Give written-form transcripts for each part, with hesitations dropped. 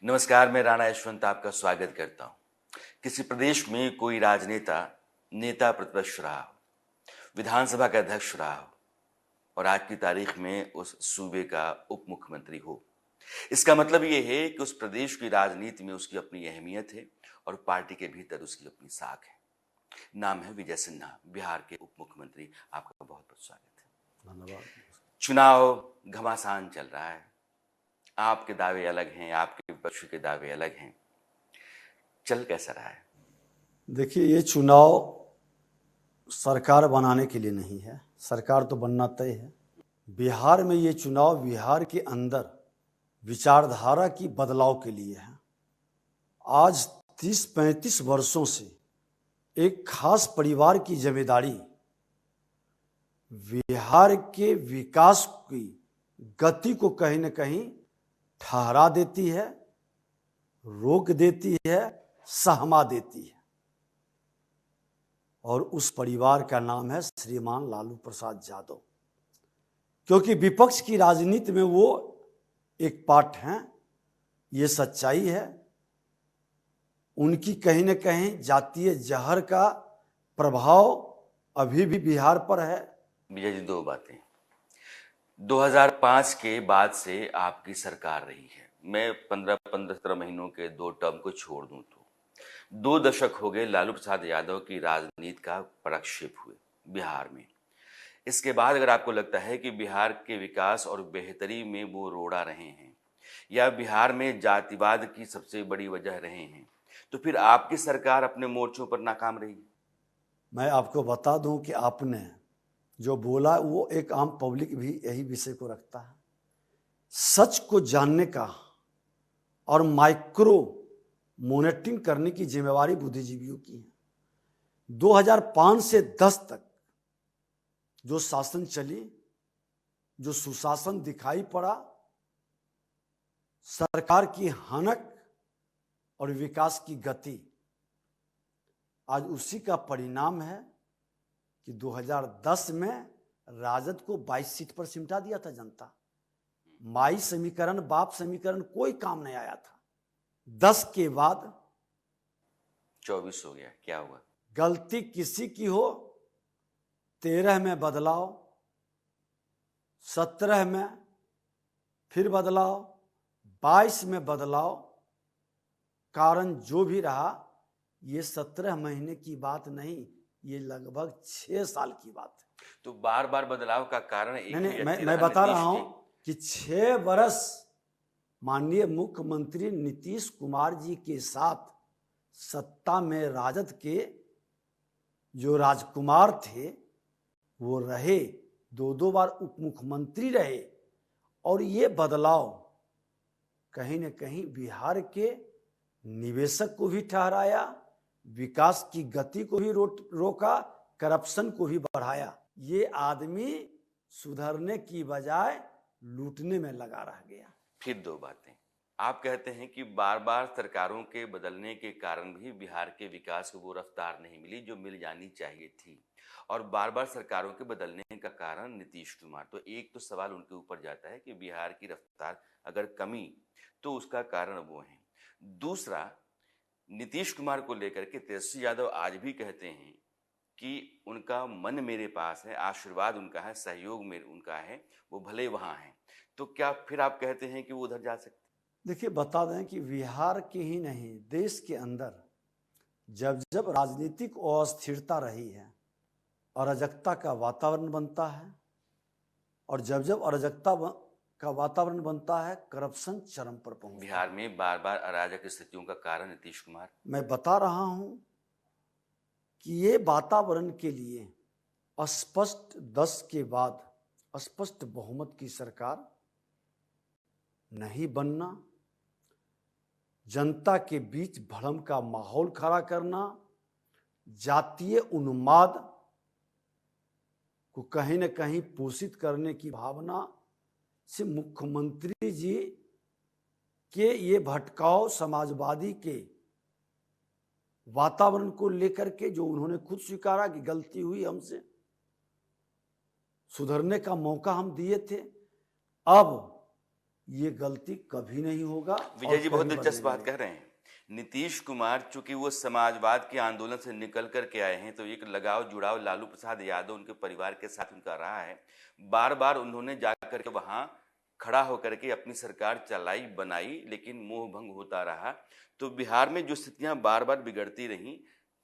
नमस्कार, मैं राणा यशवंत आपका स्वागत करता हूँ। किसी प्रदेश में कोई राजनेता नेता प्रतिपक्ष रहा हो, विधानसभा का अध्यक्ष रहा हो और आज की तारीख में उस सूबे का उप मुख्यमंत्री हो। इसका मतलब ये है कि उस प्रदेश की राजनीति में उसकी अपनी अहमियत है और पार्टी के भीतर उसकी अपनी साख है। नाम है विजय सिन्हा, बिहार के उप मुख्यमंत्री। आपका बहुत बहुत स्वागत है। धन्यवाद। चुनाव घमासान चल रहा है, आपके दावे अलग हैं, आपके विपक्ष के दावे अलग हैं। चल कैसा रहा है? देखिए, ये चुनाव सरकार बनाने के लिए नहीं है, सरकार तो बनना तय है। बिहार में ये चुनाव बिहार के अंदर विचारधारा की बदलाव के लिए है। आज 30-35 वर्षों से एक खास परिवार की जिम्मेदारी बिहार के विकास की गति को कहीं न कहीं ठहरा देती है, रोक देती है, सहमा देती है। और उस परिवार का नाम है श्रीमान लालू प्रसाद यादव। क्योंकि विपक्ष की राजनीति में वो एक पार्ट हैं, ये सच्चाई है। उनकी कहीं न कहीं जातीय जहर का प्रभाव अभी भी बिहार पर है। विजय जी, दो बातें। 2005 के बाद से आपकी सरकार रही है। मैं 15-17 महीनों के 2 टर्म को छोड़ दूं तो 2 दशक हो गए लालू प्रसाद यादव की राजनीति का प्रक्षेप हुए बिहार में। इसके बाद अगर आपको लगता है कि बिहार के विकास और बेहतरी में वो रोड़ा रहे हैं या बिहार में जातिवाद की सबसे बड़ी वजह रहे हैं, तो फिर आपकी सरकार अपने मोर्चों पर नाकाम रही। मैं आपको बता दूं कि आपने जो बोला वो एक आम पब्लिक भी यही विषय को रखता है। सच को जानने का और माइक्रो मॉनिटरिंग करने की जिम्मेवारी बुद्धिजीवियों की है। 2005 से 10 तक जो शासन चली, जो सुशासन दिखाई पड़ा, सरकार की हनक और विकास की गति, आज उसी का परिणाम है कि 2010 में राजद को 22 सीट पर सिमटा दिया था जनता। माई समीकरण, बाप समीकरण कोई काम नहीं आया था। 10 के बाद 24 हो गया, क्या हुआ? गलती किसी की हो, 13 में बदलाव, 17 में फिर बदलाव, 22 में बदलाव। कारण जो भी रहा, ये 17 महीने की बात नहीं, ये लगभग 6 साल की बात है। तो बार बार बदलाव का कारण एक नहीं, मैं बता रहा हूं कि 6 वर्ष माननीय मुख्यमंत्री नीतीश कुमार जी के साथ सत्ता में राजद के जो राजकुमार थे वो रहे, 2 बार उप मुख्यमंत्री रहे। और ये बदलाव कहीं न कहीं बिहार के निवेशक को भी ठहराया, विकास की गति को भी रोका, करप्शन को भी बढ़ाया। ये आदमी सुधरने की बजाय लूटने में लगा रह गया। फिर 2 बातें। आप कहते हैं कि बार बार सरकारों के बदलने के कारण भी बिहार के विकास को वो रफ्तार नहीं मिली जो मिल जानी चाहिए थी, और बार बार सरकारों के बदलने का कारण नीतीश कुमार। तो एक तो सवाल उनके ऊपर जाता है कि बिहार की रफ्तार अगर कमी तो उसका कारण वो है। दूसरा, नीतीश कुमार को लेकर के तेजस्वी यादव आज भी कहते हैं कि उनका मन मेरे पास है, आशीर्वाद उनका है, सहयोग मेरे उनका है, वो भले वहां हैं। तो क्या फिर आप कहते हैं कि वो उधर जा सकते? देखिए, बता दें कि बिहार के ही नहीं, देश के अंदर जब जब राजनीतिक अस्थिरता रही है, अराजकता का वातावरण बनता है, और जब जब अराजकता का वातावरण बनता है, करप्शन चरम पर पहुंचता है। बिहार में बार बार अराजक स्थितियों का कारण नीतीश कुमार। मैं बता रहा हूं कि ये वातावरण के लिए स्पष्ट 10 के बाद स्पष्ट बहुमत की सरकार नहीं बनना, जनता के बीच भ्रम का माहौल खड़ा करना, जातीय उन्माद को कहीं न कहीं पोषित करने की भावना से मुख्यमंत्री जी के ये भटकाव समाजवादी के वातावरण को लेकर के, जो उन्होंने खुद स्वीकारा कि गलती हुई हमसे, सुधरने का मौका हम दिए थे। अब ये गलती कभी नहीं होगा। विजय जी और बहुत कभी दिलचस्प बदलेगा बात कह रहे हैं। नीतीश कुमार चूंकि वो समाजवाद के आंदोलन से निकल करके आए हैं, तो एक लगाव जुड़ाव लालू प्रसाद यादव उनके परिवार के साथ उनका रहा है। बार बार उन्होंने जाकर के वहां खड़ा होकर के अपनी सरकार चलाई बनाई, लेकिन मोह भंग होता रहा। तो बिहार में जो स्थितियां बार बार बिगड़ती रहीं,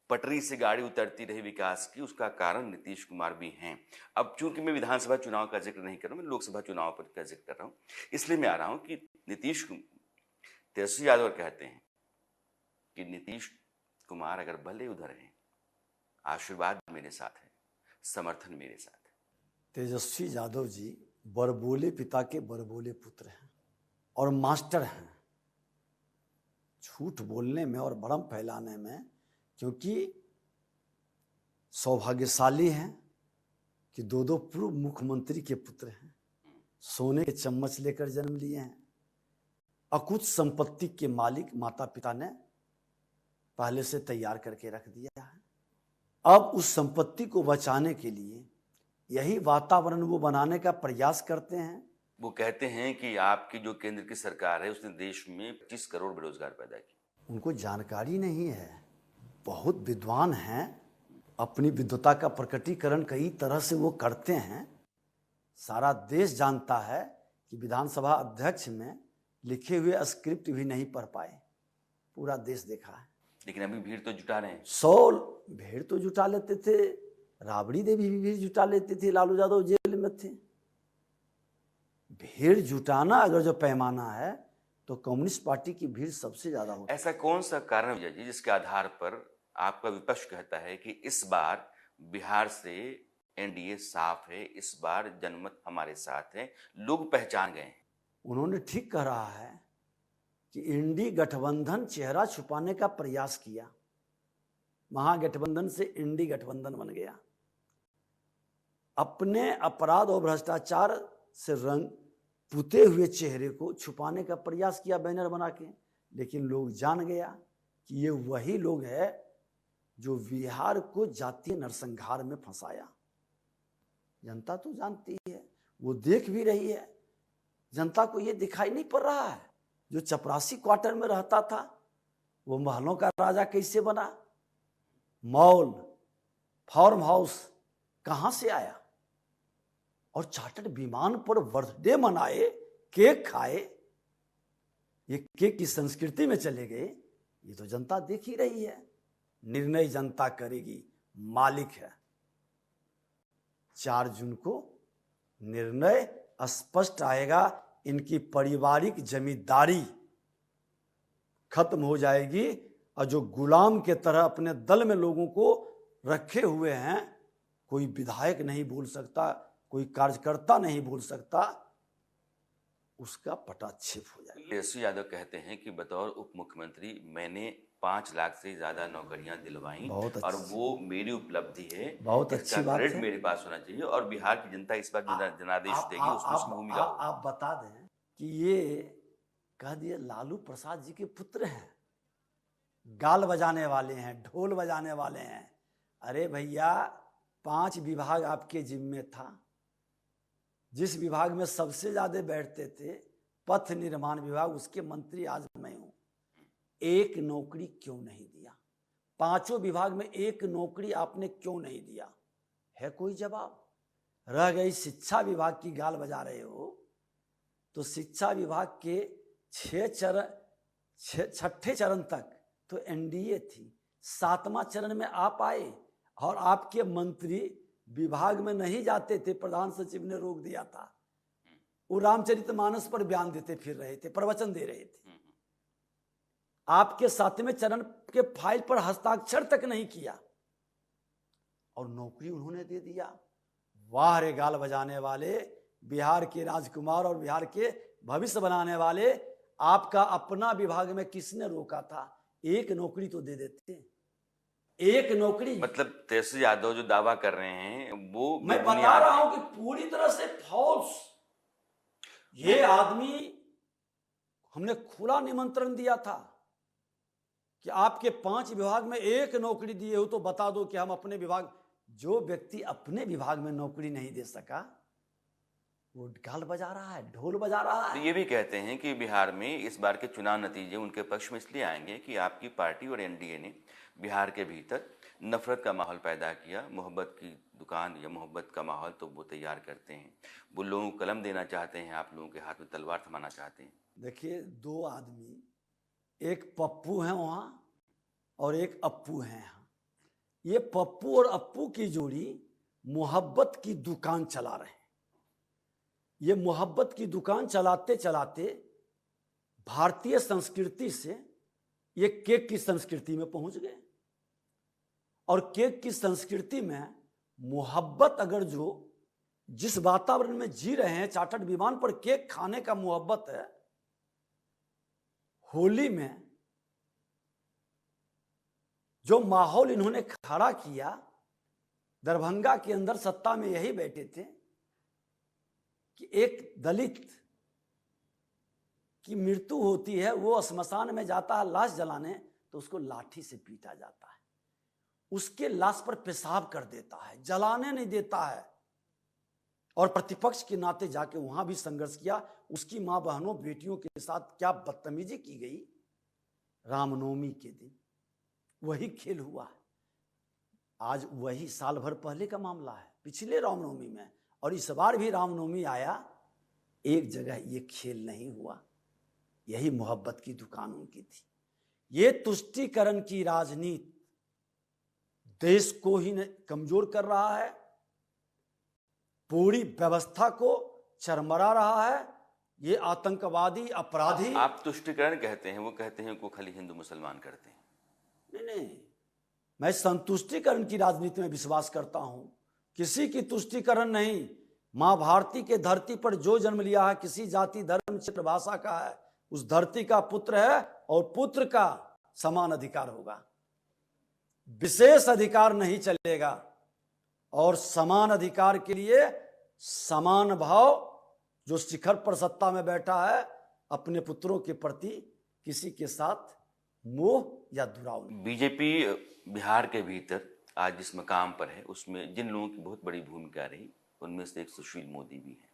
पटरी से गाड़ी उतरती रही विकास की, उसका कारण नीतीश कुमार भी हैं। अब चूंकि मैं विधानसभा चुनाव का जिक्र नहीं कर रहा हूं, मैं लोकसभा चुनाव पर का जिक्र कर रहा हूं, इसलिए मैं आ रहा हूं कि तेजस्वी यादव कहते हैं कि नीतीश कुमार अगर भले उधर हैं, आशीर्वाद मेरे साथ है, समर्थन मेरे साथ है। तेजस्वी यादव जी बड़बोले पिता के बड़बोले पुत्र हैं और मास्टर हैं झूठ बोलने में और भ्रम फैलाने में, क्योंकि सौभाग्यशाली हैं कि दो दो पूर्व मुख्यमंत्री के पुत्र हैं, सोने के चम्मच लेकर जन्म लिए हैं, अकुत संपत्ति के मालिक माता पिता ने पहले से तैयार करके रख दिया है। अब उस संपत्ति को बचाने के लिए यही वातावरण वो बनाने का प्रयास करते हैं। वो कहते हैं कि आपकी जो केंद्र की सरकार है उसने देश में 25 करोड़ बेरोजगार पैदा किए। उनको जानकारी नहीं है, बहुत विद्वान हैं, अपनी विद्वता का प्रकटीकरण कई तरह से वो करते हैं। सारा देश जानता है कि विधानसभा अध्यक्ष में लिखे हुए स्क्रिप्ट भी नहीं पढ़ पाए, पूरा देश देखा है। लेकिन अभी भीड़ तो जुटा रहे हैं। 100 भीड़ तो जुटा लेते थे, राबड़ी देवी भी भीड़ जुटा लेते थे, लालू यादव जेल में थे। भीड़ जुटाना अगर जो पैमाना है तो कम्युनिस्ट पार्टी की भीड़ सबसे ज्यादा होती है। ऐसा कौन सा कारण है जी जिसके आधार पर आपका विपक्ष कहता है कि इस बार बिहार से एनडीए साफ है, इस बार जनमत हमारे साथ है, लोग पहचान गए हैं? उन्होंने ठीक कह रहा है कि इंडी गठबंधन चेहरा छुपाने का प्रयास किया, महागठबंधन से इंडी गठबंधन बन गया। अपने अपराध और भ्रष्टाचार से रंग पुते हुए चेहरे को छुपाने का प्रयास किया बैनर बना के, लेकिन लोग जान गया कि ये वही लोग है जो बिहार को जातीय नरसंहार में फंसाया। जनता तो जानती है, वो देख भी रही है। जनता को ये दिखाई नहीं पड़ रहा है जो चपरासी क्वार्टर में रहता था वो महलों का राजा कैसे बना, मॉल फार्म हाउस कहां से आया, और चार्टर्ड विमान पर बर्थडे मनाए, केक खाए, ये केक की संस्कृति में चले गए। ये तो जनता देख ही रही है। निर्णय जनता करेगी, मालिक है। 4 जून को निर्णय स्पष्ट आएगा, इनकी पारिवारिक जमींदारी खत्म हो जाएगी और जो गुलाम के तरह अपने दल में लोगों को रखे हुए हैं, कोई विधायक नहीं बोल सकता, कोई कार्यकर्ता नहीं बोल सकता, उसका पटाक्षेप हो जाएगा। तेजस्वी यादव कहते हैं कि बतौर उप मुख्यमंत्री मैंने 5 लाख से ज्यादा नौकरियां दिलवाई और वो मेरी उपलब्धि है, बहुत अच्छी बात है। मेरे पास होना चाहिए और बिहार की जनता इस बार जनादेश देगी, उसमें भूमिका होगी। आप बता दें कि ये कह दिए लालू प्रसाद जी के पुत्र हैं, गाल बजाने वाले हैं, ढोल बजाने वाले हैं। अरे भैया, 5 विभाग आपके जिम्मे था, जिस विभाग में सबसे ज्यादा बैठते थे पथ निर्माण विभाग, उसके मंत्री आज मैं हूं। एक नौकरी क्यों नहीं दिया? 5 विभाग में एक नौकरी आपने क्यों नहीं दिया? है कोई जवाब? रह गई शिक्षा विभाग की गाल बजा रहे हो, तो शिक्षा विभाग के 6 चरण तक तो एनडीए थी, 7वां चरण में आप आए और आपके मंत्री विभाग में नहीं जाते थे, प्रधान सचिव ने रोक दिया था। वो रामचरितमानस पर बयान देते फिर रहे थे, प्रवचन दे रहे थे। आपके 7वें चरण के फाइल पर हस्ताक्षर तक नहीं किया और नौकरी उन्होंने दे दिया। वाह रे गाल बजाने वाले, बिहार के राजकुमार और बिहार के भविष्य बनाने वाले, आपका अपना विभाग में किसने रोका था? एक नौकरी तो दे देते, एक नौकरी। मतलब तेजस्वी यादव जो दावा कर रहे हैं वो मैं बता रहा हूं कि पूरी तरह से फॉल्स। ये आदमी, हमने खुला निमंत्रण दिया था कि आपके 5 विभाग में एक नौकरी दिए हो तो बता दो कि हम अपने विभाग, जो व्यक्ति अपने विभाग में नौकरी नहीं दे सका वो गाल बजा रहा है, ढोल बजा रहा तो है। ये भी कहते हैं कि बिहार में इस बार के चुनाव नतीजे उनके पक्ष में इसलिए आएंगे कि आपकी पार्टी और एनडीए ने बिहार के भीतर नफरत का माहौल पैदा किया। मोहब्बत की दुकान या मोहब्बत का माहौल तो वो तैयार करते हैं, वो लोगों को कलम देना चाहते हैं, आप लोगों के हाथ में तलवार थमाना चाहते हैं। देखिए, दो आदमी, एक पप्पू है वहां और एक अप्पू है यहाँ। ये पप्पू और अप्पू की जोड़ी मोहब्बत की दुकान चला रहे हैं। ये मोहब्बत की दुकान चलाते चलाते भारतीय संस्कृति से ये केक की संस्कृति में पहुंच गए। और केक की संस्कृति में मोहब्बत, अगर जो जिस वातावरण में जी रहे हैं, चार्टर्ड विमान पर केक खाने का मोहब्बत है, होली में जो माहौल इन्होंने खड़ा किया, दरभंगा के अंदर सत्ता में यही बैठे थे कि एक दलित की मृत्यु होती है, वो श्मशान में जाता है लाश जलाने, तो उसको लाठी से पीटा जाता है, उसके लाश पर पेशाब कर देता है, जलाने नहीं देता है। और प्रतिपक्ष के नाते जाके वहां भी संघर्ष किया। उसकी मां बहनों बेटियों के साथ क्या बदतमीजी की गई। रामनवमी के दिन वही खेल हुआ है। आज वही साल भर पहले का मामला है, पिछले रामनवमी में, और इस बार भी रामनवमी आया, एक जगह ये खेल नहीं हुआ। यही मोहब्बत की दुकान उनकी थी। ये तुष्टीकरण की राजनीति देश को ही कमजोर कर रहा है, पूरी व्यवस्था को चरमरा रहा है। ये आतंकवादी अपराधी। आप तुष्टीकरण कहते हैं, वो कहते हैं को खाली हिंदू मुसलमान करते हैं। नहीं, मैं संतुष्टिकरण की राजनीति में विश्वास करता हूं, किसी की तुष्टिकरण नहीं। मां भारती के धरती पर जो जन्म लिया है, किसी जाति धर्म क्षेत्र भाषा का है, उस धरती का पुत्र है और पुत्र का समान अधिकार होगा। विशेष अधिकार नहीं चलेगा। और समान अधिकार के लिए समान भाव, जो शिखर पर सत्ता में बैठा है, अपने पुत्रों के प्रति किसी के साथ मोह या दुराव नहीं। बीजेपी बिहार के भीतर आज जिस मकाम पर है, उसमें जिन लोगों की बहुत बड़ी भूमिका रही, उनमें से एक सुशील मोदी भी है।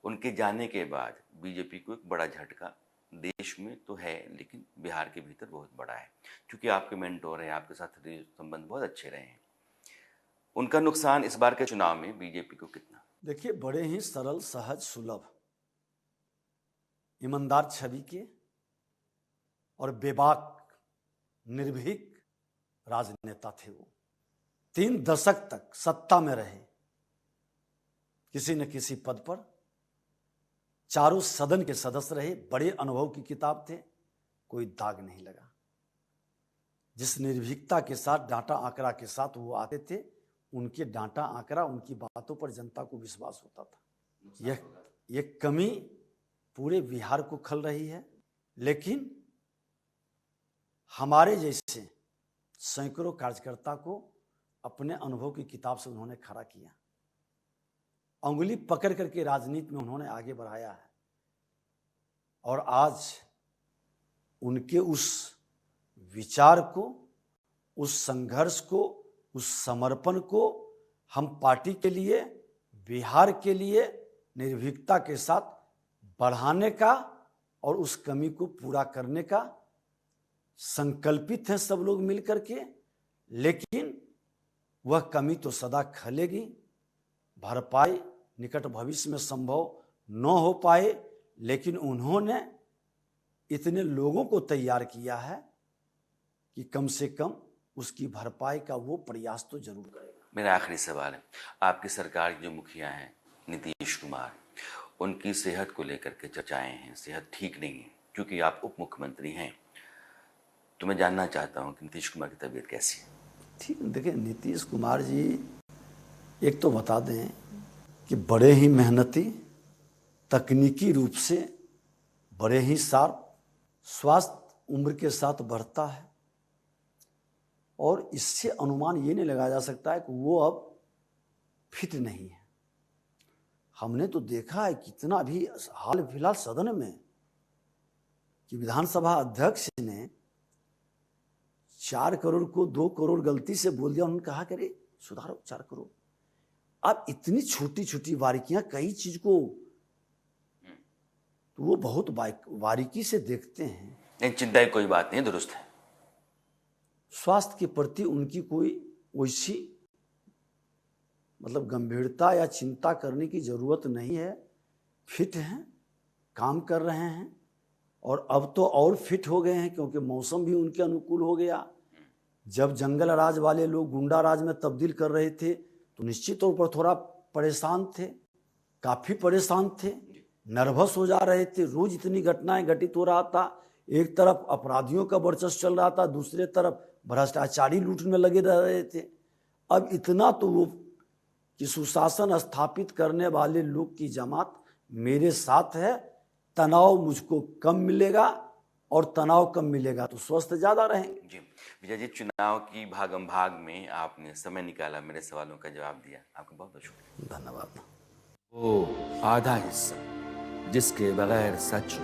उनके जाने के बाद बीजेपी को एक बड़ा झटका देश में तो है, लेकिन बिहार के भीतर बहुत बड़ा है, क्योंकि आपके मेंटोर हैं, आपके साथ संबंध बहुत अच्छे रहे हैं। उनका नुकसान इस बार के चुनाव में बीजेपी को कितना? देखिए, बड़े ही सरल, सहज, सुलभ, ईमानदार छवि के और बेबाक, निर्भीक राजनेता थे वो। 3 दशक तक सत्ता में रहे, किसी न किसी पद पर, चारों सदन के सदस्य रहे, बड़े अनुभव की किताब थे, कोई दाग नहीं लगा। जिस निर्भीकता के साथ, डांटा आंकड़ा के साथ वो आते थे, उनके डांटा आंकड़ा, उनकी बातों पर जनता को विश्वास होता था। यह कमी पूरे बिहार को खल रही है। लेकिन हमारे जैसे सैकड़ों कार्यकर्ता को अपने अनुभव की किताब से उन्होंने खड़ा किया, अंगुली पकड़ करके राजनीति में उन्होंने आगे बढ़ाया है। और आज उनके उस विचार को, उस संघर्ष को, उस समर्पण को हम पार्टी के लिए, बिहार के लिए निर्भीकता के साथ बढ़ाने का और उस कमी को पूरा करने का संकल्पित हैं सब लोग मिलकर के। लेकिन वह कमी तो सदा खलेगी, भरपाई निकट भविष्य में संभव न हो पाए, लेकिन उन्होंने इतने लोगों को तैयार किया है कि कम से कम उसकी भरपाई का वो प्रयास तो जरूर करेगा। मेरा आखिरी सवाल है, आपकी सरकार के जो मुखिया हैं नीतीश कुमार, उनकी सेहत को लेकर के चर्चाएं हैं, सेहत ठीक नहीं है, क्योंकि आप उप मुख्यमंत्री हैं, तो मैं जानना चाहता हूं कि नीतीश कुमार की तबीयत कैसी है? ठीक, देखिए, नीतीश कुमार जी एक तो बता दें कि बड़े ही मेहनती, तकनीकी रूप से बड़े ही शार्प, स्वास्थ्य उम्र के साथ बढ़ता है, और इससे अनुमान ये नहीं लगाया जा सकता है कि वो अब फिट नहीं है। हमने तो देखा है कितना भी हाल फिलहाल सदन में कि विधानसभा अध्यक्ष ने 4 करोड़ को 2 करोड़ गलती से बोल दिया। उन्होंने कहा कि अरे सुधारो 4 करोड़। अब इतनी छोटी छोटी बारीकियां, कई चीज को तो वो बहुत बारीकी से देखते हैं। नहीं, चिंता की कोई बात नहीं, दुरुस्त है। स्वास्थ्य के प्रति उनकी कोई वैसी मतलब गंभीरता या चिंता करने की जरूरत नहीं है। फिट हैं, काम कर रहे हैं, और अब तो और फिट हो गए हैं क्योंकि मौसम भी उनके अनुकूल हो गया। जब जंगल राज वाले लोग गुंडा राज में तब्दील कर रहे थे तो निश्चित तौर पर थोड़ा परेशान थे, काफी परेशान थे, नर्वस हो जा रहे थे। रोज इतनी घटनाएं घटित हो रहा था, एक तरफ अपराधियों का वर्चस्व चल रहा था, दूसरे तरफ भ्रष्टाचारी लूट में लगे रह रहे थे। अब इतना तो वो कि सुशासन स्थापित करने वाले लोग की जमात मेरे साथ है, तनाव मुझको कम मिलेगा, और तनाव कम मिलेगा तो स्वस्थ ज्यादा रहेंगे। जी विजय जी, चुनाव की भागम भाग में आपने समय निकाला, मेरे सवालों का जवाब दिया, आपका बहुत बहुत शुक्रिया। धन्यवाद। वो आधा हिस्सा जिसके बगैर सच